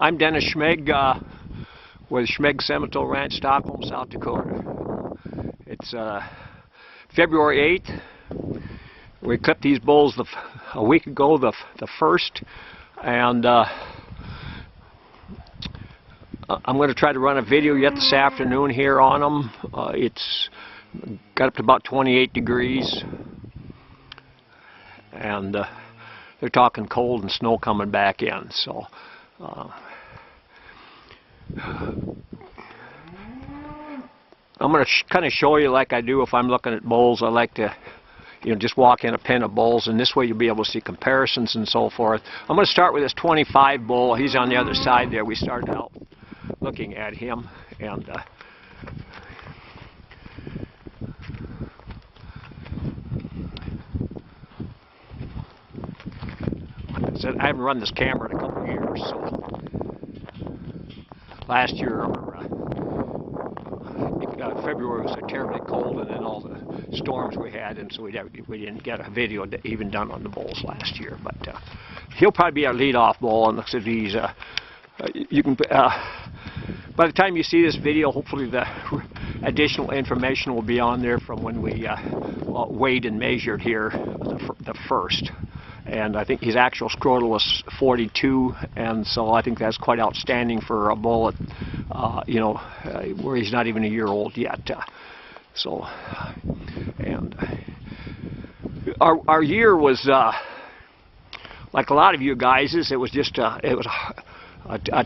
I'm Dennis Schmig with Schmig Simmental Ranch, Stockholm, South Dakota. It's February 8th. We clipped these bulls a week ago, the 1st, and I'm going to try to run a video yet this afternoon here on them. It's got up to about 28 degrees, and they're talking cold and snow coming back in. So I'm going to kind of show you like I do if I'm looking at bulls. I like to, just walk in a pen of bulls, and this way you'll be able to see comparisons and so forth. I'm going to start with this 25 bull. He's on the other side there. We started out looking at him, and like I said, I haven't run this camera in a couple of years, so last year February was terribly cold, and then all the storms we had, and so we didn't get a video even done on the bulls last year. But he'll probably be our lead-off bull, and looks at these. You can by the time you see this video, hopefully the additional information will be on there from when we weighed and measured here the 1st. And I think his actual scrotal was 42, and so I think that's quite outstanding for a bull at, where he's not even a year old yet. And our year was like a lot of you guys'. It was just a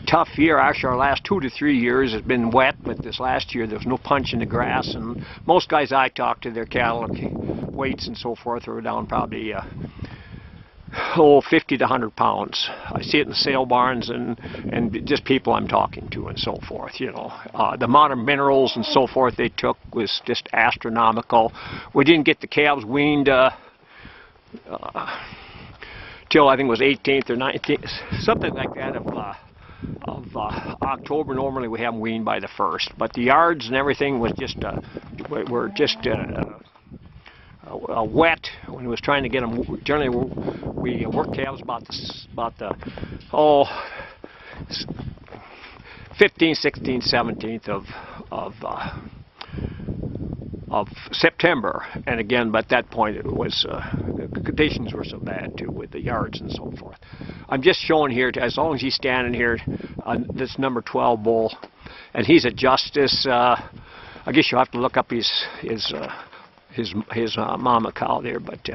tough year. Actually, our last 2 to 3 years has been wet, but this last year there was no punch in the grass, and most guys I talked to, their cattle weights and so forth were down probably 50 to 100 pounds. I see it in the sale barns and just people I'm talking to and so forth. The amount of minerals and so forth they took was just astronomical. We didn't get the calves weaned till I think it was 18th or 19th, something like that of October. Normally we have them weaned by the 1st, but the yards and everything was just were just wet when we was trying to get them. Generally we work calves about the 15th, 16th, 17th of September, and again, but at that point it was the conditions were so bad too with the yards and so forth. I'm just showing here, as long as he's standing here, this number 12 bull, and he's a Justice. I guess you'll have to look up his mama cow there, but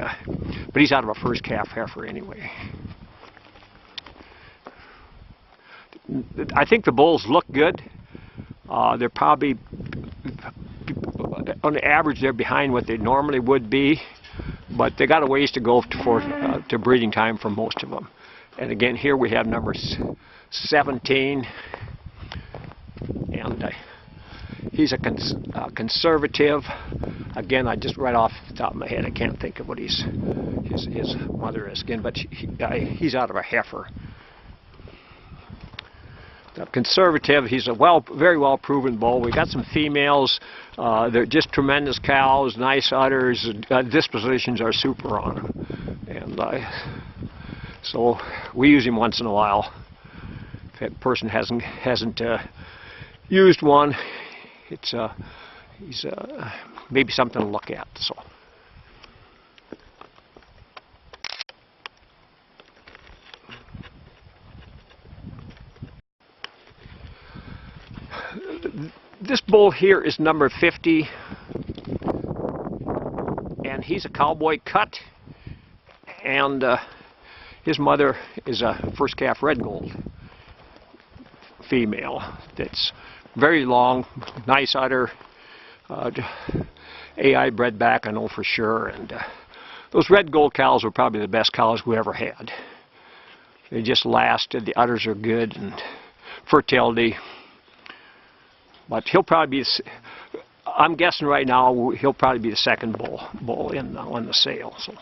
he's out of a first calf heifer anyway. I think the bulls look good. They're probably, on the average, they're behind what they normally would be, but they got a ways to go to breeding time for most of them. And again, here we have number 17, and he's a conservative. Again, I just right off the top of my head, I can't think of what his mother is again, but he's out of a heifer. Conservative. He's a very well proven bull. We got some females. They're just tremendous cows, nice udders. Dispositions are super on them, and so we use him once in a while. If that person hasn't used one, he's maybe something to look at. So. This bull here is number 50, and he's a cowboy cut, and his mother is a first calf red gold female that's very long, nice udder, AI bred back, I know for sure, and those red gold cows were probably the best cows we ever had. They just lasted, the udders are good, and fertility. But he'll probably be, I'm guessing right now, he'll probably be the second bull on the sale. So.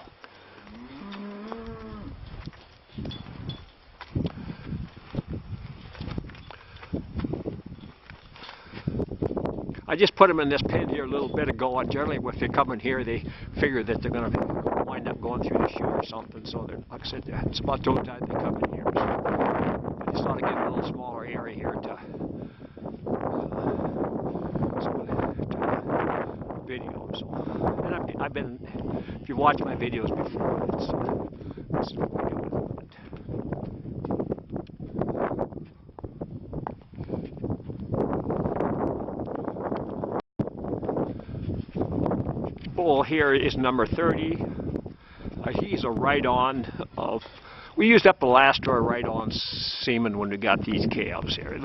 I just put them in this pen here a little bit ago, and generally if they come in here, they figure that they're going to wind up going through the chute or something. So, like I said, it's about the time they come in here. So I just thought I'd get a little smaller area here to video. So, and I've been, if you watch my videos before, this is what we do. Bull here is number 30. He's a right-on of. We used up the last our right-on semen when we got these calves here.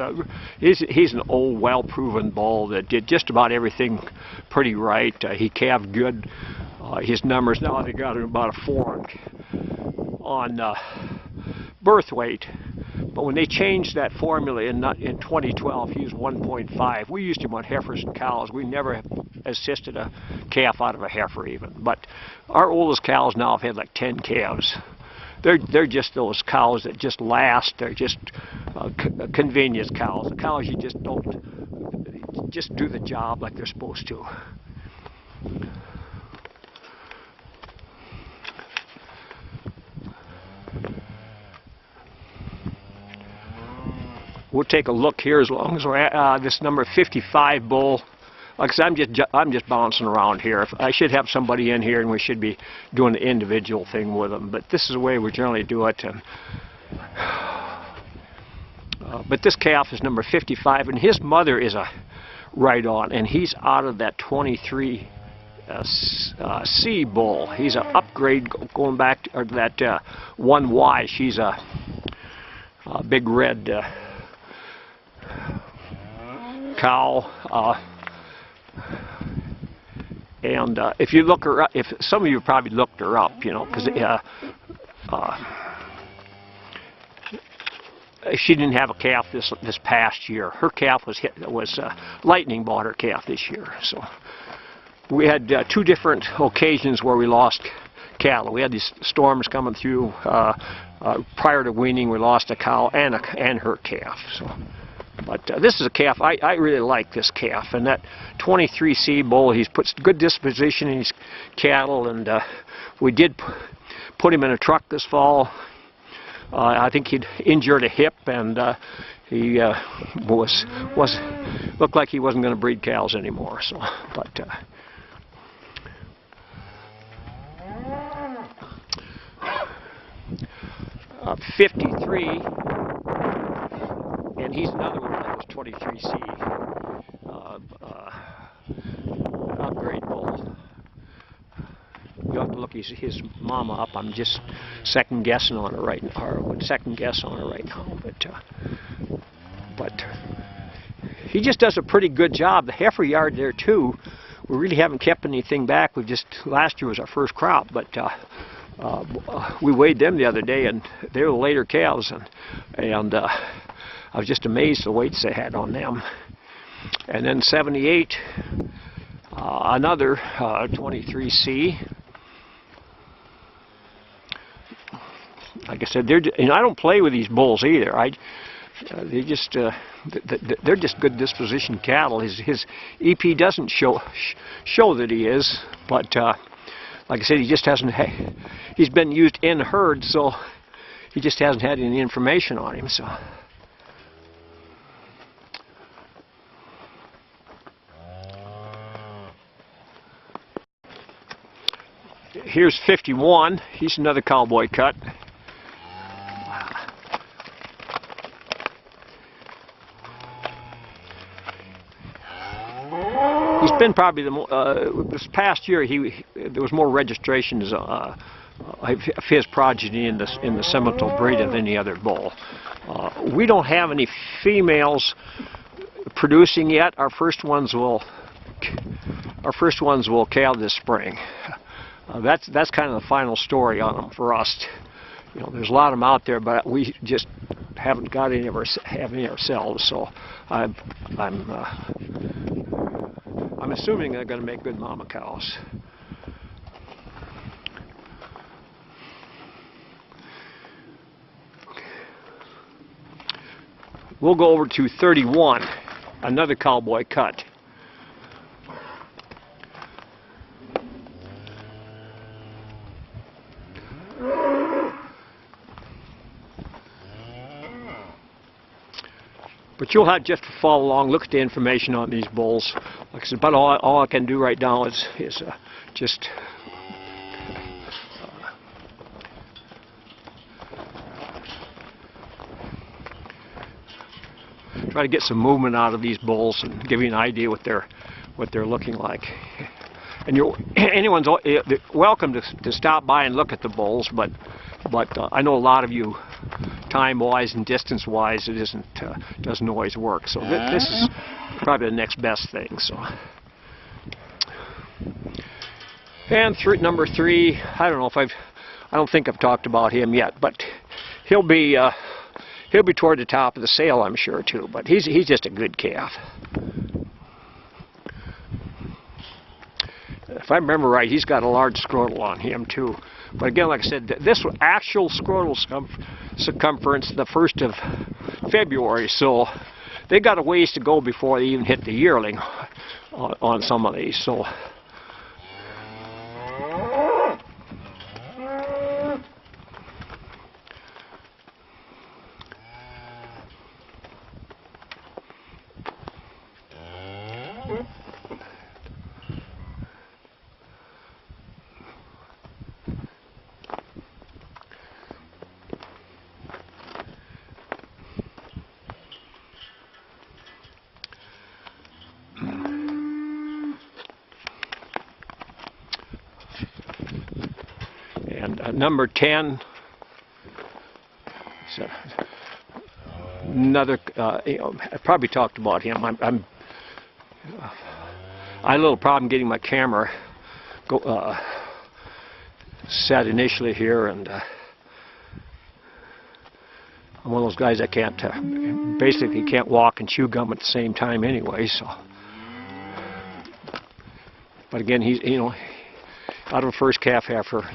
He's an old, well-proven bull that did just about everything pretty right. He calved good. His numbers now, they got him about a 4 on birth weight. But when they changed that formula in 2012, he was 1.5. We used him on heifers and cows. We never assisted a calf out of a heifer even. But our oldest cows now have had like 10 calves. They're just those cows that just last. They're just convenience cows. The cows you just don't just do the job like they're supposed to. We'll take a look here as long as we're at this number 55 bull. Like I said, I'm just bouncing around here. I should have somebody in here, and we should be doing the individual thing with them. But this is the way we generally do it. And, but this calf is number 55, and his mother is a right-on, and he's out of that 23 C bull. He's an upgrade going back to that 1Y. She's a big red cow. And if you look her up, if some of you probably looked her up, you know, because she didn't have a calf this past year. Her calf was lightning bought her calf this year. So we had 2 different occasions where we lost cattle. We had these storms coming through prior to weaning. We lost a cow and her calf. So. But this is a calf. I really like this calf. And that 23C bull, he's put good disposition in his cattle. And we did put him in a truck this fall. I think he'd injured a hip, and he looked like he wasn't going to breed cows anymore. So, but 53. And he's another one of those 23C upgrade bulls. You have to look his mama up. I'm just second guessing on her right now, or would second guess on her right now. But he just does a pretty good job. The heifer yard there too. We really haven't kept anything back. Last year was our first crop, but we weighed them the other day, and they were the later calves, and I was just amazed at the weights they had on them. And then 78, another 23C. Like I said, and I don't play with these bulls either. They're just good disposition cattle. His EP doesn't show that he is, but like I said, he just hasn't. He's been used in herds, so he just hasn't had any information on him. So. Here's 51. He's another cowboy cut. He's been probably this past year. There was more registrations of his progeny in the Simmental breed of any other bull. We don't have any females producing yet. Our first ones will calve this spring. That's kind of the final story on them for us. You know, there's a lot of them out there, but we just haven't got any ourselves. So I'm assuming they're going to make good mama cows. We'll go over to 31, another cowboy cut. But you'll have just to follow along, look at the information on these bulls. Like I said, but all I can do right now is just try to get some movement out of these bulls and give you an idea what they're looking like. And anyone's welcome to stop by and look at the bulls, but I know a lot of you, time-wise and distance-wise, it doesn't always work. So this is probably the next best thing. So, and number 3, I don't know if I don't think I've talked about him yet, but he'll be toward the top of the sale, I'm sure too. But he's just a good calf. If I remember right, he's got a large scrotal on him too. But again, like I said, this actual scrotal circumference the 1st of February, so they got a ways to go before they even hit the yearling on some of these. So. And number 10, so another, I probably talked about him. I had a little problem getting my camera set initially here, and I'm one of those guys that basically can't walk and chew gum at the same time anyway. So, but again, he's out of the first calf heifer.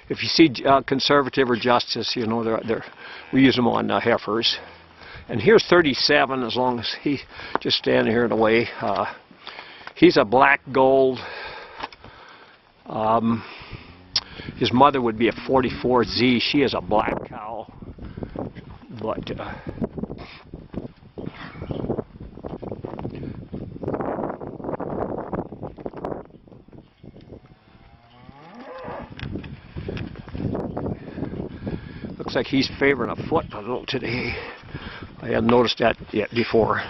If you see conservative or justice, we use them on heifers. And here's 37, as long as he's just standing here in the way. He's a black gold. His mother would be a 44Z. She is a black cow. But looks like he's favoring a foot a little today. I hadn't noticed that yet before.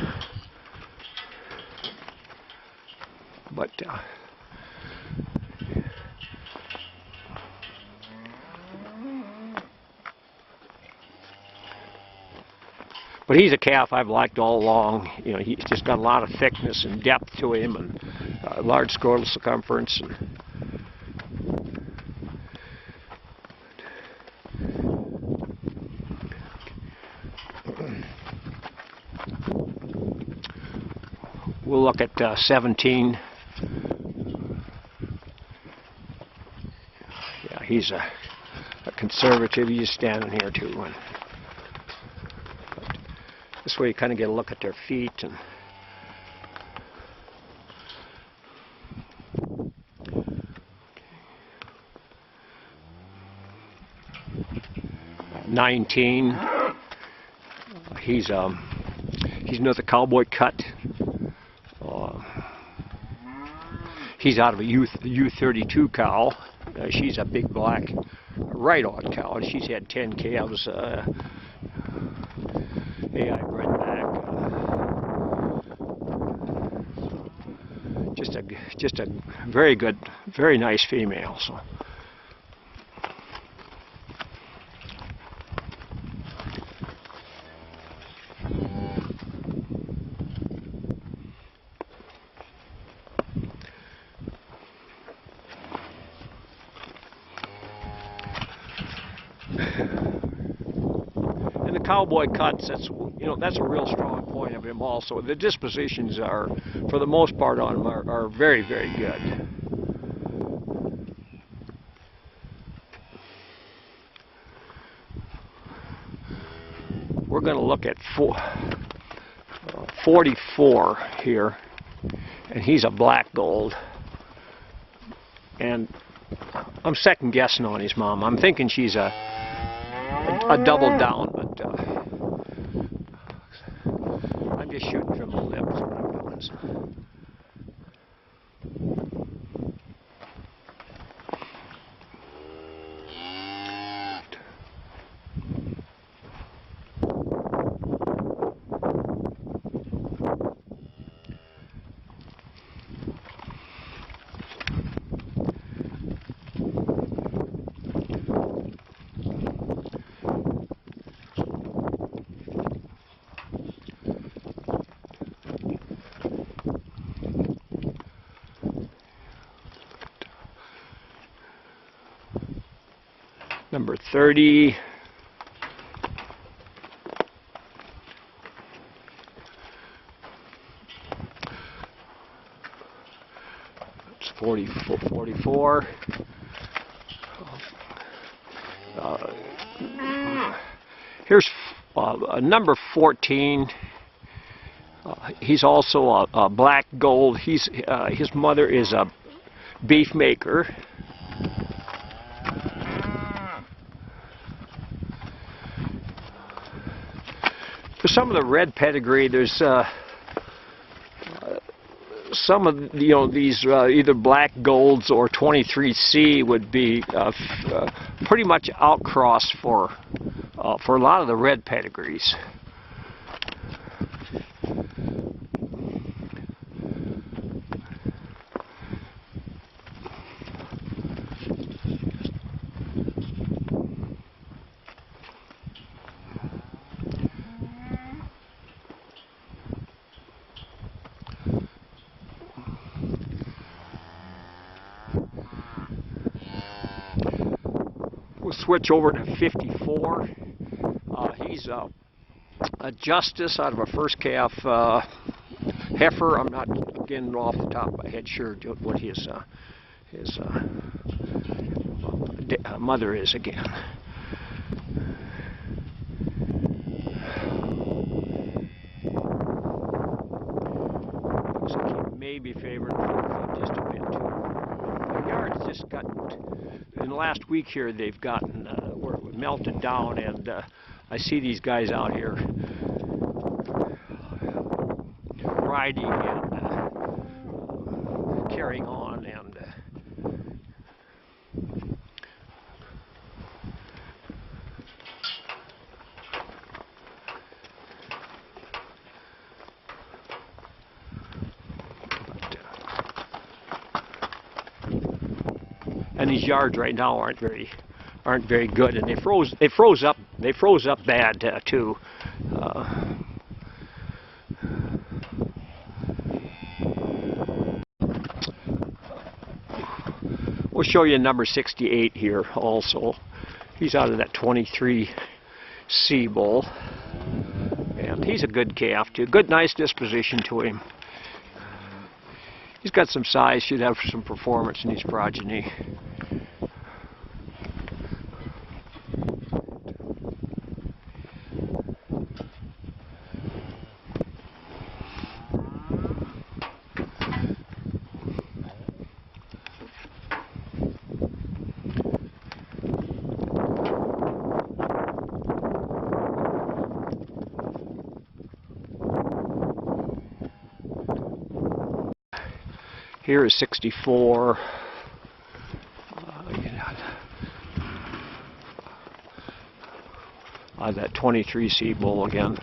But he's a calf I've liked all along. He's just got a lot of thickness and depth to him, and large scrotal circumference. We'll look at 17. Yeah, he's a conservative. He's standing here too. But this way you kind of get a look at their feet. And 19. He's another cowboy cut. He's out of a U32 cow. She's a big black right-on cow. She's had 10 calves. AI bred back. Just a very good, very nice female. So. And the cowboy cuts, that's a real strong point of him also. The dispositions are, for the most part on him, are very, very good. We're going to look at 44 here, and he's a black gold. And I'm second guessing on his mom. I'm thinking she's a double down, but just shooting from the lip is what I'm doing. So. Number 30. It's 44. Here's number 14. He's also a black gold. His mother is a beef maker. For some of the red pedigree, there's some of these either black golds or 23C would be pretty much outcrossed for a lot of the red pedigrees. We'll switch over to 54. He's a justice out of a first calf heifer. I'm not, again, off the top of my head sure what his mother is again. Looks like he may be favored just a bit too. The yard's just gotten, in the last week here, they've gotten where it melted down, and I see these guys out here riding and carrying on, and these yards right now aren't very good, and they froze up bad too. We'll show you number 68 here also. He's out of that 23C bull, and he's a good calf too. Good, nice disposition to him. He's got some size, should have some performance in his progeny. Here is 64. That 23C bull again.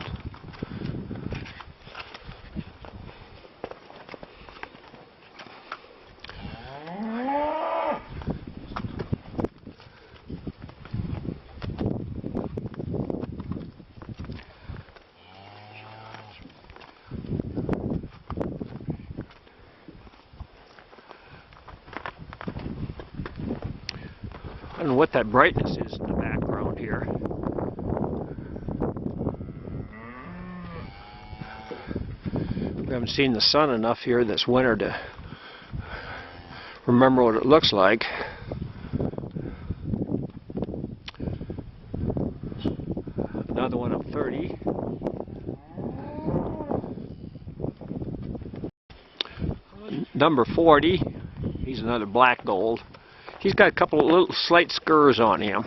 I don't know what that brightness is in the background here. We haven't seen the sun enough here this winter to remember what it looks like. Another one of 30. Number 40. He's another black gold. He's got a couple of little slight scurs on him.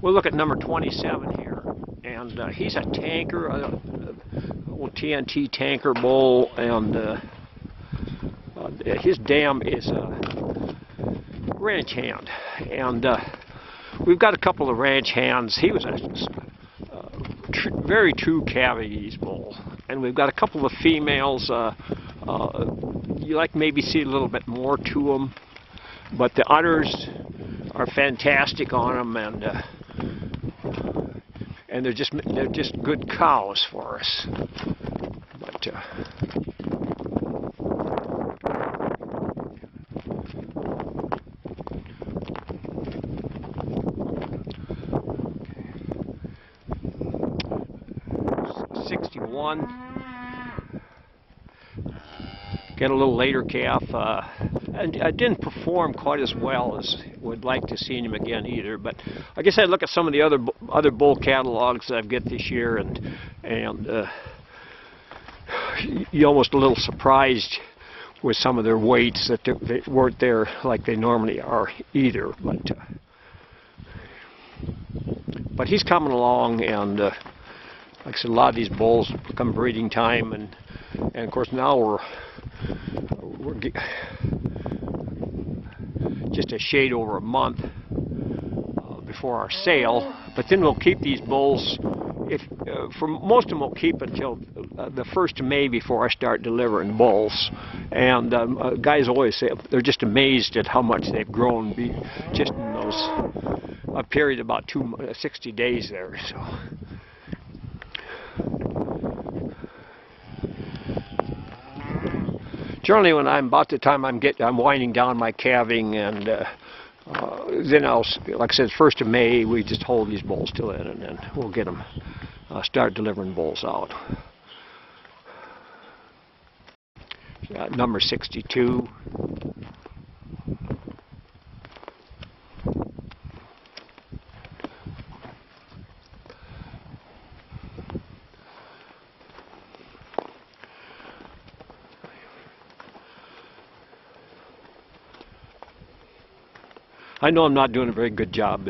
We'll look at number 27 here, and he's a tanker, old TNT tanker bull, and his dam is a ranch hand, and we've got a couple of ranch hands. He was a very true cavities bull, and we've got a couple of females. You like maybe see a little bit more to them, but the udders are fantastic on them, and they're just good cows for us. But 61. Get a little later calf, and I didn't perform quite as well as would like to see him again either. But I guess I look at some of the other bull catalogs that I've got this year, and you're almost a little surprised with some of their weights that they weren't there like they normally are either. But he's coming along, and like I said, a lot of these bulls come breeding time, and of course now we're just a shade over a month before our sale. But then we'll keep these bulls. For most of them, we'll keep until the 1st of May before I start delivering bulls. And guys always say they're just amazed at how much they've grown just in those a period of about 60 days there. So. Generally, when I'm about the time I'm winding down my calving, and then like I said, 1st of May, we just hold these bulls till then, and then we'll get them, start delivering bulls out. Number 62. I know I'm not doing a very good job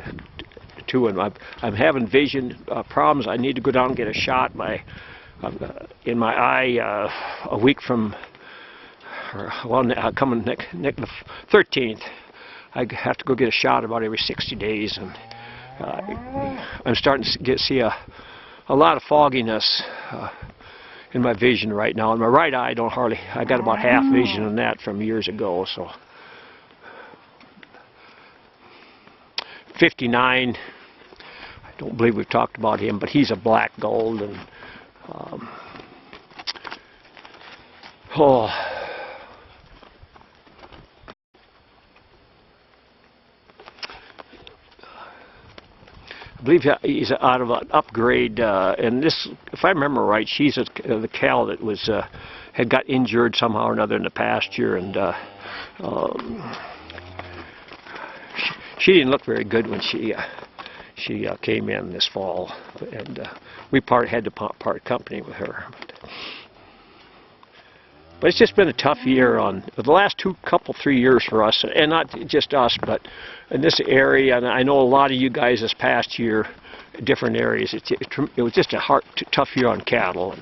to him. I'm having vision problems. I need to go down and get a shot in my eye a week from, coming the 13th. I have to go get a shot about every 60 days, and I'm starting to see a lot of fogginess in my vision right now. In my right eye, I got about half vision on that from years ago. So. 59, I don't believe we've talked about him, but he's a black gold, and I believe he's out of an upgrade, and this, if I remember right, she's the cow that was had got injured somehow or another in the pasture, and she didn't look very good when she came in this fall, and we had to part company with her. But it's just been a tough year on the last 3 years for us, and not just us, but in this area. And I know a lot of you guys this past year, different areas. It was just a tough year on cattle,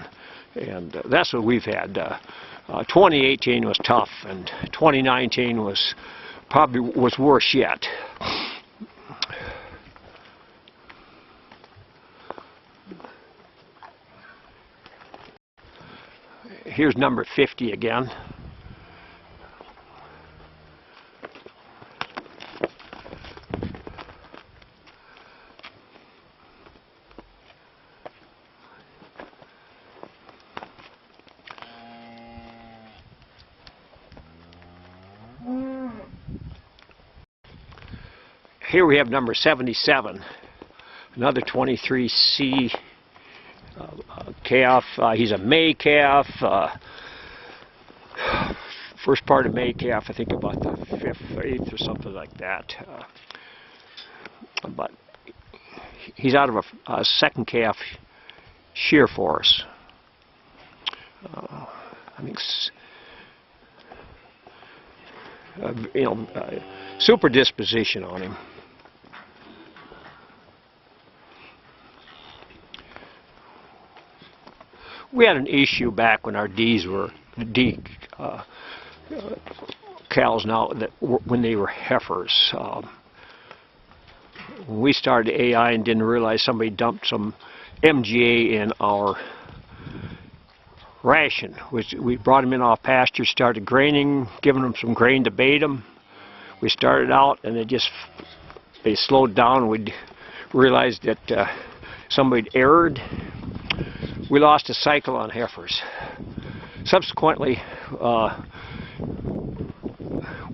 and that's what we've had. 2018 was tough, and 2019 was probably worse yet. Here's number 50 again. Here we have number 77, another 23C calf. He's a May calf, first part of May calf, I think about the 5th or 8th or something like that. But he's out of a second calf shear for us. I think, super disposition on him. we had an issue back when our D's were D cows now that when they were heifers. When we started AI and didn't realize somebody dumped some MGA in our ration, which we brought them in off pasture, started graining, giving them some grain to bait them. We started out and they slowed down. We realized that somebody erred. We lost a cycle on heifers. Subsequently,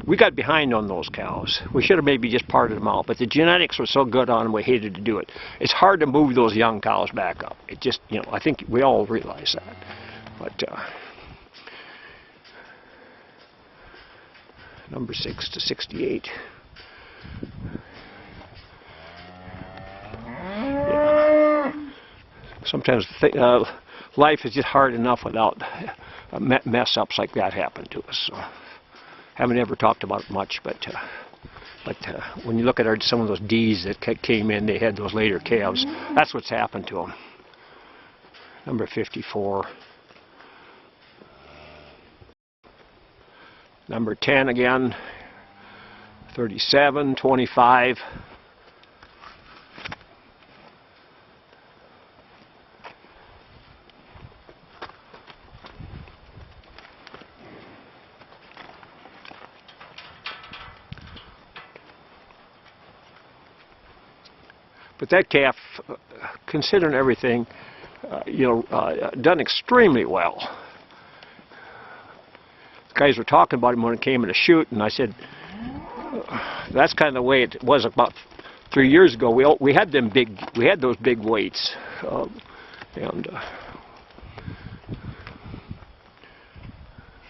we got behind on those cows. We should have maybe just parted them out, but the genetics were so good on them, we hated to do it. It's hard to move those young cows back up. It just, you know, I think we all realize that. But number 6 to 68. Yeah. Sometimes life is just hard enough without mess-ups like that happen to us. So, haven't ever talked about it much, but when you look at some of those D's that came in, they had those later calves. That's what's happened to them. Number 54. Number 10 again. 37, 25. But that calf, considering everything, done extremely well. The guys were talking about him when it came in to shoot, and I said, that's kind of the way it was about 3 years ago. We had those big weights, so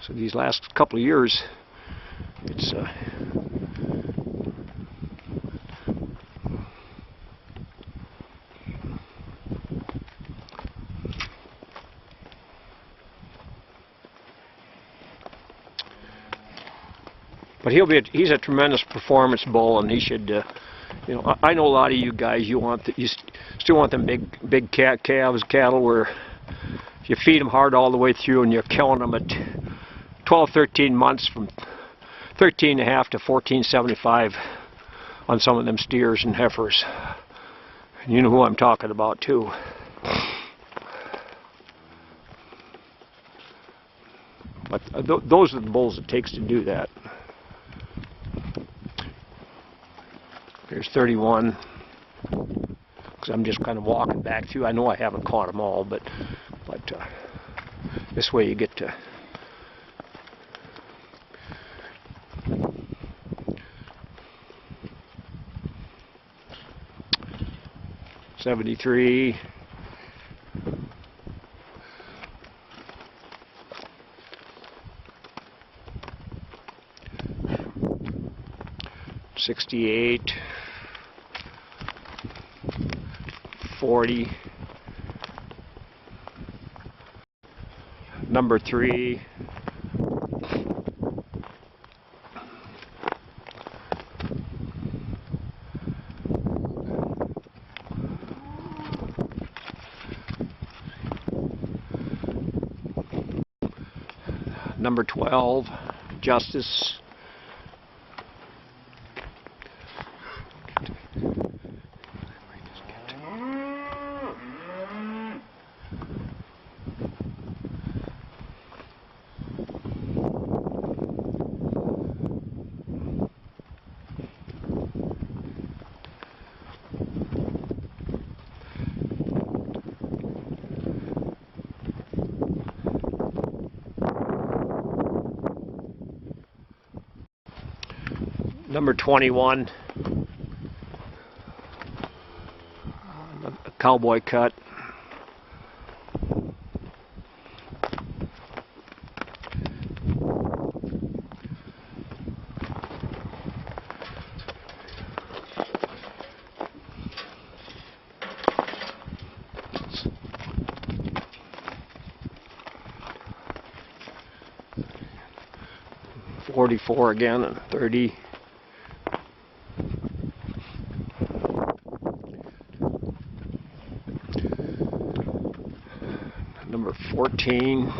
these last couple of years, it's. But he's a tremendous performance bull, and he should, I know a lot of you guys, you still want them big cattle where you feed them hard all the way through and you're killing them at 12, 13 months from 13.5 to 14.75 on some of them steers and heifers. And you know who I'm talking about too. But those are the bulls it takes to do that. Here's 31, because I'm just kind of walking back through. I know I haven't caught them all, but this way you get to. '73. 68, 40, number 3, number 12, Justice. Number 21, a cowboy cut. .44 again, and 30. Number 14.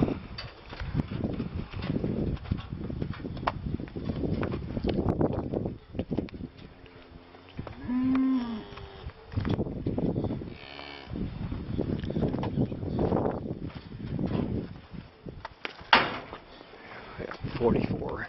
Yeah, 44.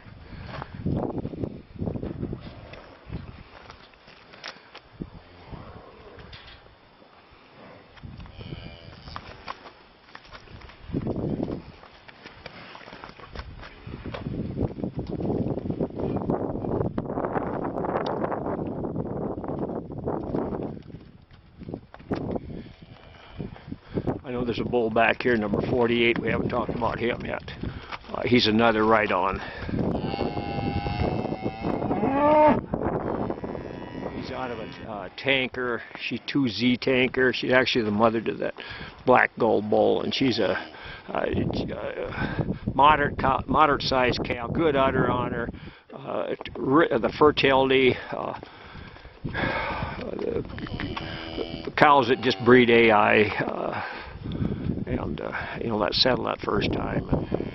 I know there's a bull back here, number 48. We haven't talked about him yet. He's another right on. He's out of a tanker. She's 2Z tanker. She's actually the mother to that black gold bull, and she's a moderate sized cow. Good udder on her. The fertility. The cows that just breed AI. And you know, that settled that first time. And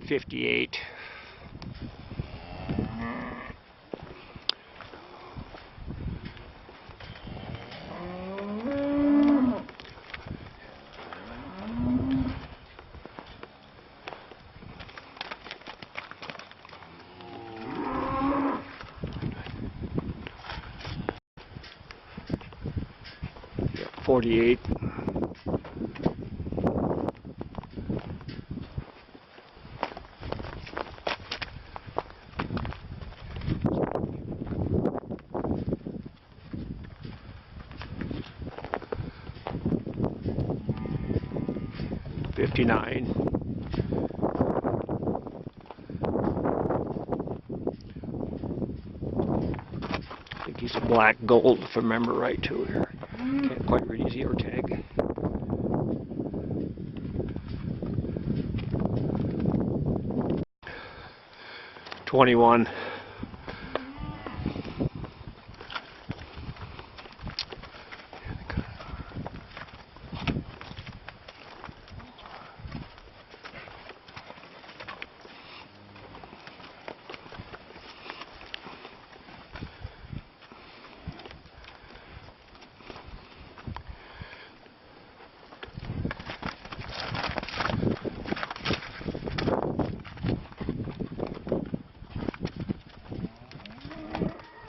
58. Yeah, 48. 59. I think he's a black gold, if I remember right, too. Here, can't quite read his ear tag. '21.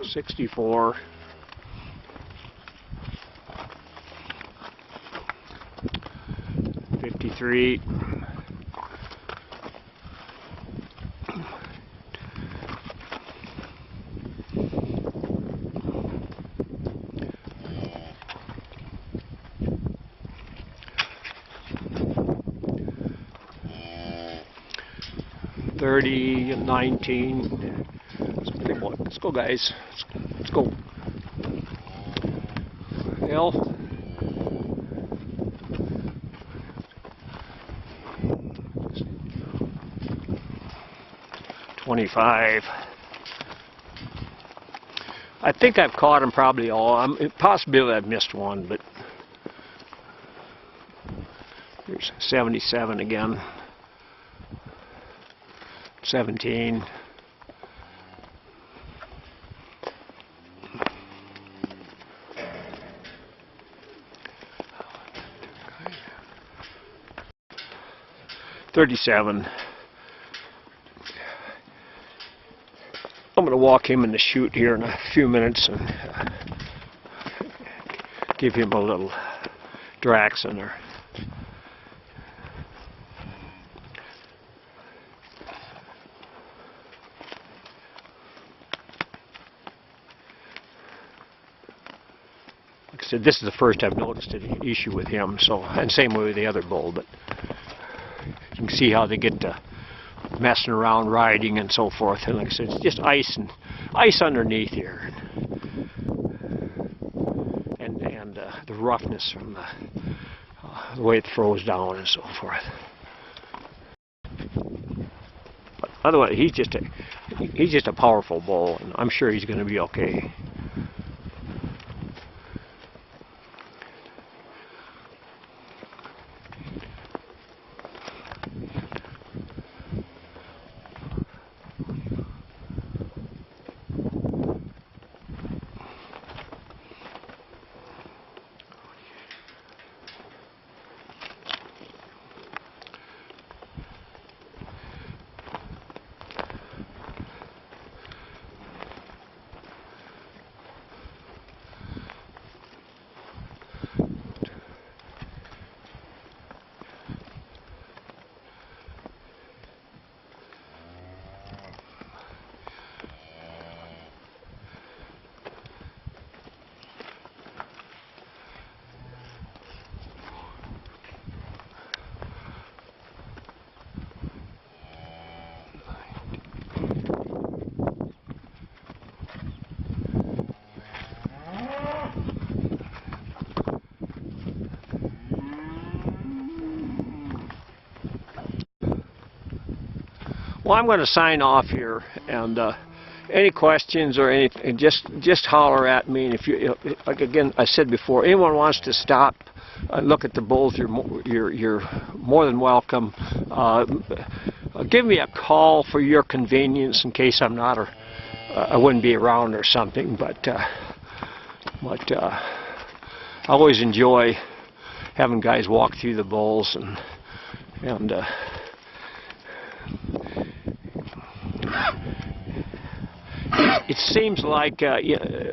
'64. 53. 30, 19. Come on, let's go, guys. Let's go. L. 25. I think I've caught them probably all. Possibly I've missed one, but here's 77 again. 17. 37. I'm going to walk him in the chute here in a few minutes and give him a little Draxon. Like I said, this is the first I've noticed an issue with him. So, and same way with the other bull, but you can see how they get messing around riding and so forth. And like I said, it's just ice underneath here, and the roughness from the way it throws down and so forth. But otherwise, he's just a powerful bull, and I'm sure he's going to be okay. Well, I'm going to sign off here, and any questions or anything, just holler at me. And if you, like again, I said before, anyone wants to stop, look at the bulls, you're more than welcome. Give me a call for your convenience in case I'm not, or I wouldn't be around or something. But I always enjoy having guys walk through the bulls, and it seems like,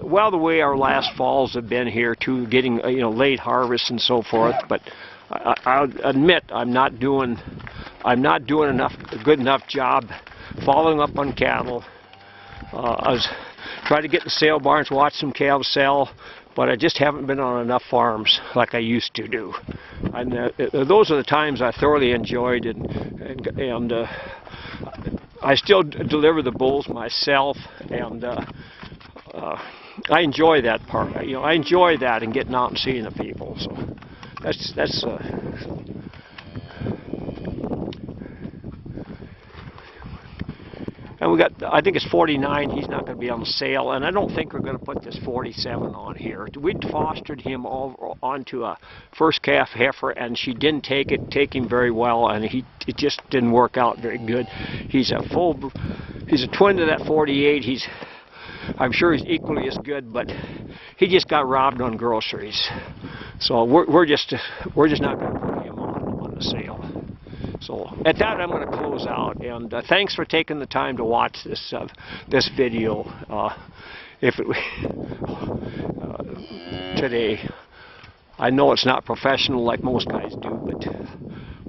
well, the way our last falls have been here too, getting late harvest and so forth. But I'll admit I'm not doing a good enough job following up on cattle. I was trying to get in sale barns, watch some calves sell, but I just haven't been on enough farms like I used to do. And those are the times I thoroughly enjoyed, and I still deliver the bulls myself, and I enjoy that part. I enjoy that and getting out and seeing the people. So that's. And we got, I think it's 49. He's not going to be on sale, and I don't think we're going to put this 47 on here. We'd fostered him onto a first calf heifer, and she didn't take him very well, and it just didn't work out very good. He's a twin to that 48. I'm sure he's equally as good, but he just got robbed on groceries. So we're just not going to put him on the sale. So at that, I'm going to close out, and thanks for taking the time to watch this video. Today, I know it's not professional like most guys do, but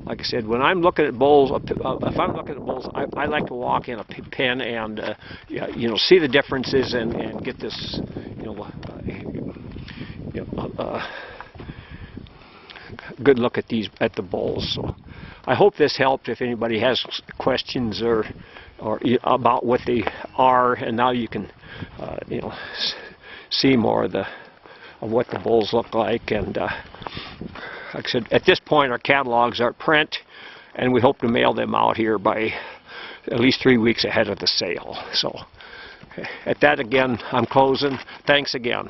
like I said, when I'm looking at bulls, if I'm looking at bulls, I like to walk in a pen and see the differences and get this good look at the bulls. So I hope this helped. If anybody has questions or about what they are, and now you can see more of what the bulls look like. And like I said, at this point our catalogs are print, and we hope to mail them out here by at least 3 weeks ahead of the sale. So at that, again, I'm closing. Thanks again.